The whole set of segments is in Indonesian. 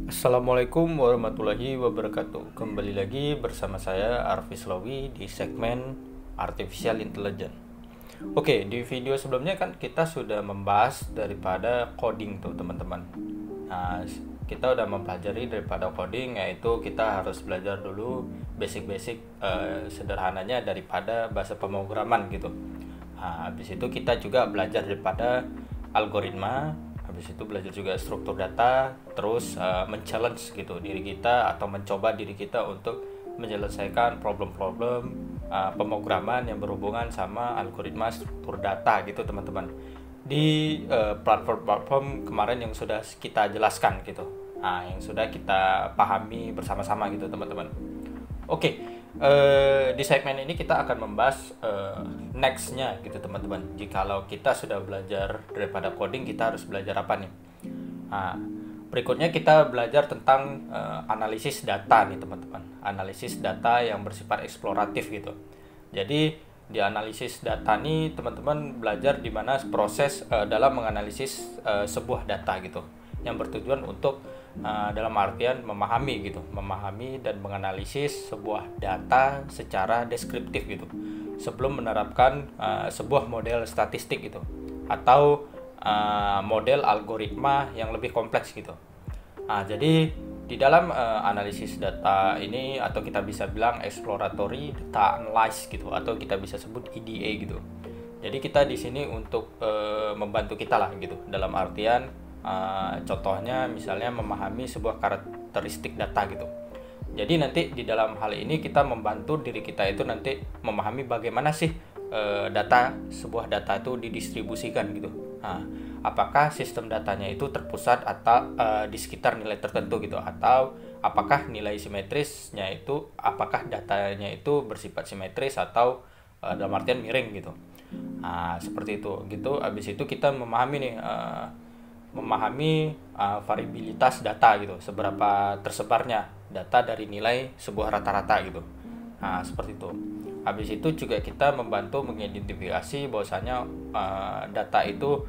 Assalamualaikum warahmatullahi wabarakatuh. Kembali lagi bersama saya Arvis Lawi di segmen Artificial Intelligence. Oke, di video sebelumnya kan kita sudah membahas daripada coding tuh teman-teman. Nah, kita udah mempelajari daripada coding, yaitu kita harus belajar dulu basic-basic sederhananya daripada bahasa pemrograman gitu. Nah, habis itu kita juga belajar daripada algoritma. Habis itu belajar juga struktur data, terus men-challenge gitu diri kita atau mencoba diri kita untuk menyelesaikan problem-problem pemrograman yang berhubungan sama algoritma struktur data gitu teman-teman. Di platform-platform kemarin yang sudah kita jelaskan gitu. Nah, yang sudah kita pahami bersama-sama gitu teman-teman. Oke, di segmen ini kita akan membahas next-nya gitu teman-teman. Jikalau kita sudah belajar daripada coding, kita harus belajar apa nih? Nah, berikutnya kita belajar tentang analisis data nih teman-teman. Analisis data yang bersifat eksploratif gitu. Jadi di analisis data nih teman-teman belajar di mana proses dalam menganalisis sebuah data gitu, yang bertujuan untuk dalam artian memahami dan menganalisis sebuah data secara deskriptif gitu, sebelum menerapkan sebuah model statistik gitu, atau model algoritma yang lebih kompleks gitu. Nah, jadi di dalam analisis data ini, atau kita bisa bilang exploratory data analysis gitu, atau kita bisa sebut EDA gitu. Jadi kita di sini untuk membantu kita lah gitu, dalam artian contohnya misalnya memahami sebuah karakteristik data gitu. Jadi nanti di dalam hal ini kita membantu diri kita itu nanti memahami bagaimana sih sebuah data itu didistribusikan gitu. Nah, apakah sistem datanya itu terpusat atau di sekitar nilai tertentu gitu, atau apakah nilai simetrisnya itu, apakah datanya itu bersifat simetris atau dalam artian miring gitu. Nah, seperti itu gitu. Habis itu kita memahami variabilitas data gitu, seberapa tersebarnya data dari nilai sebuah rata-rata gitu. Nah, seperti itu. Habis itu juga kita membantu mengidentifikasi bahwasanya data itu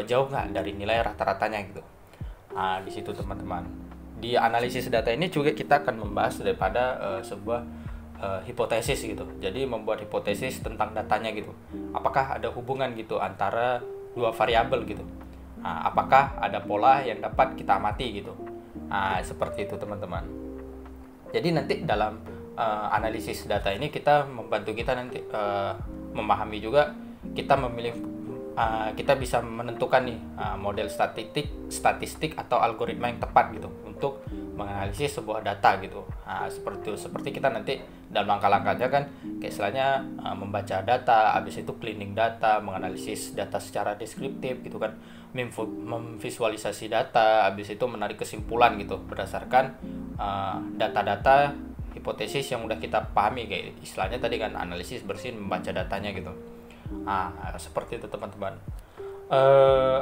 jauh nggak dari nilai rata-ratanya gitu. Nah, di situ teman-teman. Di analisis data ini juga kita akan membahas daripada sebuah hipotesis gitu. Jadi membuat hipotesis tentang datanya gitu. Apakah ada hubungan gitu antara dua variabel gitu. Nah, apakah ada pola yang dapat kita amati gitu. Nah, seperti itu teman-teman. Jadi nanti dalam analisis data ini kita membantu kita nanti memahami juga, kita bisa menentukan nih model statistik atau algoritma yang tepat gitu untuk menganalisis sebuah data gitu. Nah, seperti kita nanti dalam langkah-langkahnya kan, kayak istilahnya membaca data, habis itu cleaning data, menganalisis data secara deskriptif gitu kan, memvisualisasi data, habis itu menarik kesimpulan gitu berdasarkan data-data hipotesis yang udah kita pahami, kayak istilahnya tadi kan analisis bersih, membaca datanya gitu. Nah, seperti itu teman-teman.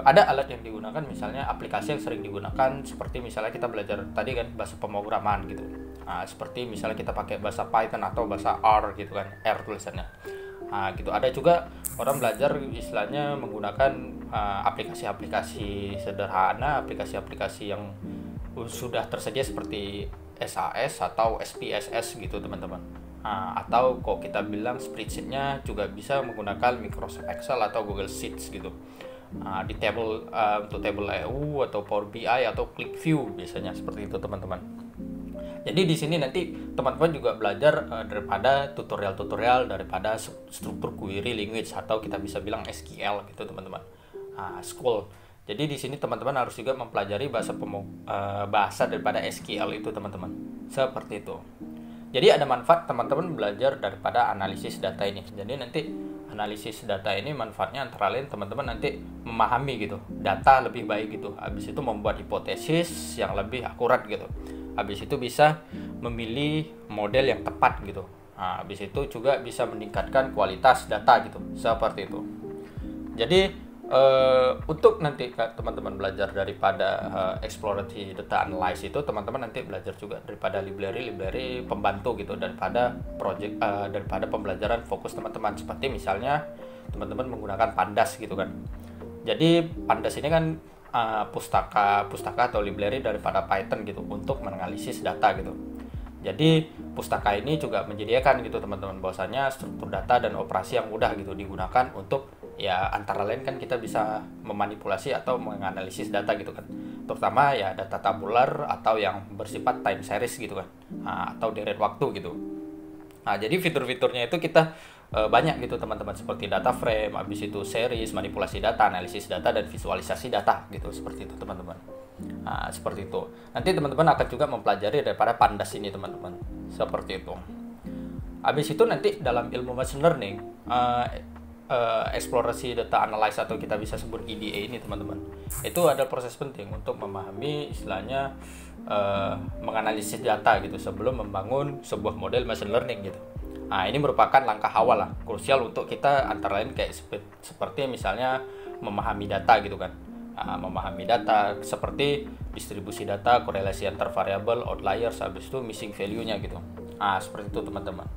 Ada alat yang digunakan, misalnya aplikasi yang sering digunakan, seperti misalnya kita belajar tadi kan bahasa pemrograman gitu. Nah, seperti misalnya kita pakai bahasa Python atau bahasa R gitu kan, R tulisannya. Nah, gitu. Ada juga orang belajar istilahnya menggunakan aplikasi-aplikasi sederhana, aplikasi-aplikasi yang sudah tersedia seperti SAS atau SPSS gitu teman-teman. Nah, atau kok kita bilang spreadsheet-nya juga bisa menggunakan Microsoft Excel atau Google Sheets gitu. Di untuk table EU atau Power BI atau ClickView biasanya seperti itu teman-teman. Jadi di sini nanti teman-teman juga belajar daripada tutorial-tutorial daripada struktur query language, atau kita bisa bilang SQL gitu teman-teman. SQL. Jadi di sini teman-teman harus juga mempelajari bahasa daripada SQL itu teman-teman. Seperti itu. Jadi ada manfaat teman-teman belajar daripada analisis data ini. Jadi nanti analisis data ini manfaatnya antara lain teman-teman nanti memahami gitu data lebih baik gitu. Habis itu membuat hipotesis yang lebih akurat gitu. Habis itu bisa memilih model yang tepat gitu. Nah, habis itu juga bisa meningkatkan kualitas data gitu. Seperti itu. Jadi untuk nanti teman-teman belajar daripada exploratory data analysis itu, teman-teman nanti belajar juga daripada library pembantu gitu, daripada daripada pembelajaran fokus teman-teman, seperti misalnya teman-teman menggunakan Pandas gitu kan. Jadi Pandas ini kan pustaka atau library daripada Python gitu untuk menganalisis data gitu. Jadi pustaka ini juga menyediakan gitu teman-teman bahwasanya struktur data dan operasi yang mudah gitu digunakan untuk ya antara lain kan kita bisa memanipulasi atau menganalisis data gitu kan. Terutama ya data tabular atau yang bersifat time series gitu kan. Atau deret waktu gitu. Nah, jadi fitur-fiturnya itu kita banyak gitu teman-teman, seperti data frame, habis itu series, manipulasi data, analisis data, dan visualisasi data gitu, seperti itu teman-teman. Nah, seperti itu. Nanti teman-teman akan juga mempelajari daripada pandas ini teman-teman, seperti itu. Habis itu nanti dalam ilmu machine learning, eksplorasi data analysis atau kita bisa sebut EDA ini teman-teman, itu ada proses penting untuk memahami istilahnya menganalisis data gitu sebelum membangun sebuah model machine learning gitu. Nah, ini merupakan langkah awal lah, krusial untuk kita antara lain kayak seperti misalnya memahami data gitu kan. Memahami data seperti distribusi data, korelasi antar variabel, outliers, habis itu missing value-nya gitu. Seperti itu teman-teman.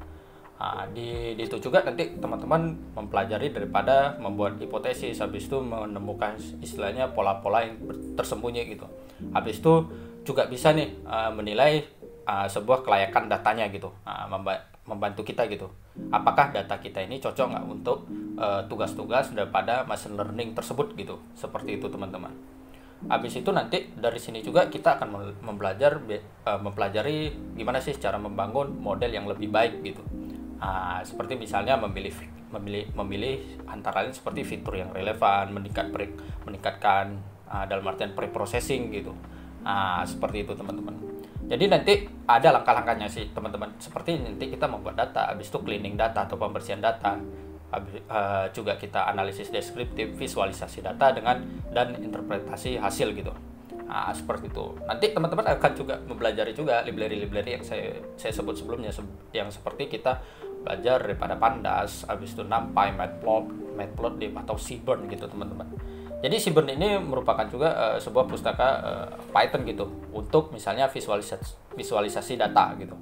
Di itu juga nanti teman-teman mempelajari daripada membuat hipotesis, habis itu menemukan istilahnya pola-pola yang tersembunyi gitu. Habis itu juga bisa nih menilai sebuah kelayakan datanya gitu, membantu kita gitu. Apakah data kita ini cocok nggak untuk tugas-tugas daripada machine learning tersebut gitu. Seperti itu teman-teman. Habis itu nanti dari sini juga kita akan mempelajari gimana sih cara membangun model yang lebih baik gitu. Seperti misalnya memilih antara lain seperti fitur yang relevan, meningkatkan dalam artian pre-processing gitu. Seperti itu teman-teman. Jadi nanti ada langkah-langkahnya sih teman-teman. Seperti nanti kita membuat data, habis itu cleaning data atau pembersihan data. Juga kita analisis deskriptif, visualisasi data dan interpretasi hasil gitu. Seperti itu. Nanti teman-teman akan juga mempelajari juga library-library yang saya sebut sebelumnya, yang seperti kita belajar daripada Pandas, habis itu NumPy, Matplotlib atau Seaborn gitu teman-teman. Jadi Seaborn ini merupakan juga sebuah pustaka Python gitu untuk misalnya visualisasi data gitu.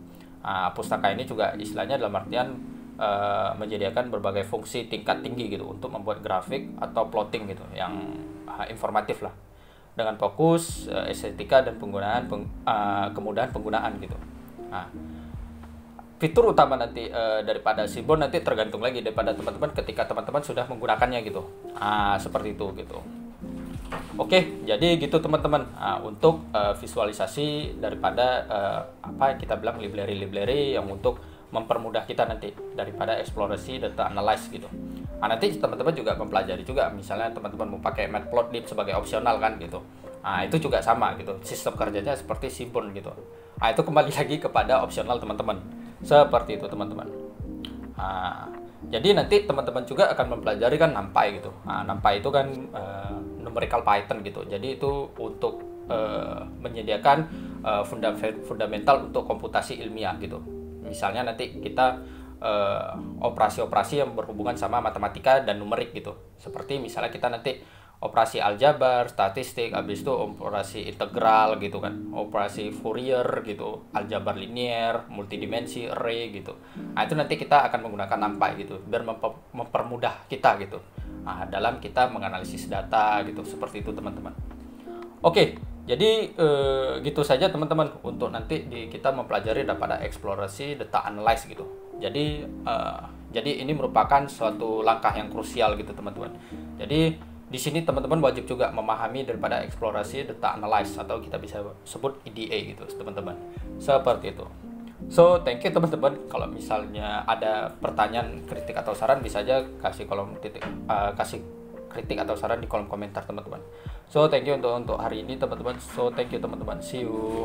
Pustaka ini juga istilahnya dalam artian menyediakan berbagai fungsi tingkat tinggi gitu untuk membuat grafik atau plotting gitu yang informatif lah, dengan fokus estetika dan kemudahan penggunaan gitu. Fitur utama nanti daripada Seaborn nanti tergantung lagi daripada teman-teman ketika teman-teman sudah menggunakannya gitu. Seperti itu gitu. Oke, jadi gitu teman-teman. Untuk visualisasi daripada apa kita bilang library yang untuk mempermudah kita nanti daripada eksplorasi data analysis gitu. Nanti teman-teman juga mempelajari juga misalnya teman-teman mau pakai Matplotlib sebagai opsional kan gitu. Itu juga sama gitu. Sistem kerjanya seperti Seaborn gitu. Itu kembali lagi kepada opsional teman-teman. Seperti itu teman-teman. Jadi nanti teman-teman juga akan mempelajari kan NumPy gitu. NumPy itu kan numerical Python gitu. Jadi itu untuk menyediakan fundamental untuk komputasi ilmiah gitu. Misalnya nanti kita operasi-operasi yang berhubungan sama matematika dan numerik gitu. Seperti misalnya kita nanti operasi aljabar, statistik, habis itu operasi integral gitu kan, operasi Fourier gitu, aljabar linier, multidimensi, array gitu. Itu nanti kita akan menggunakan NumPy gitu, biar mempermudah kita gitu. Dalam kita menganalisis data gitu, seperti itu teman-teman. Oke, jadi gitu saja teman-teman untuk nanti kita mempelajari daripada eksplorasi data analysis gitu. Jadi ini merupakan suatu langkah yang krusial gitu teman-teman. Jadi di sini teman-teman wajib juga memahami daripada eksplorasi data analysis atau kita bisa sebut EDA gitu teman-teman. Seperti itu. So, thank you teman-teman. Kalau misalnya ada pertanyaan, kritik atau saran bisa aja kasih kritik atau saran di kolom komentar teman-teman. So, thank you untuk hari ini teman-teman. So, thank you teman-teman. See you.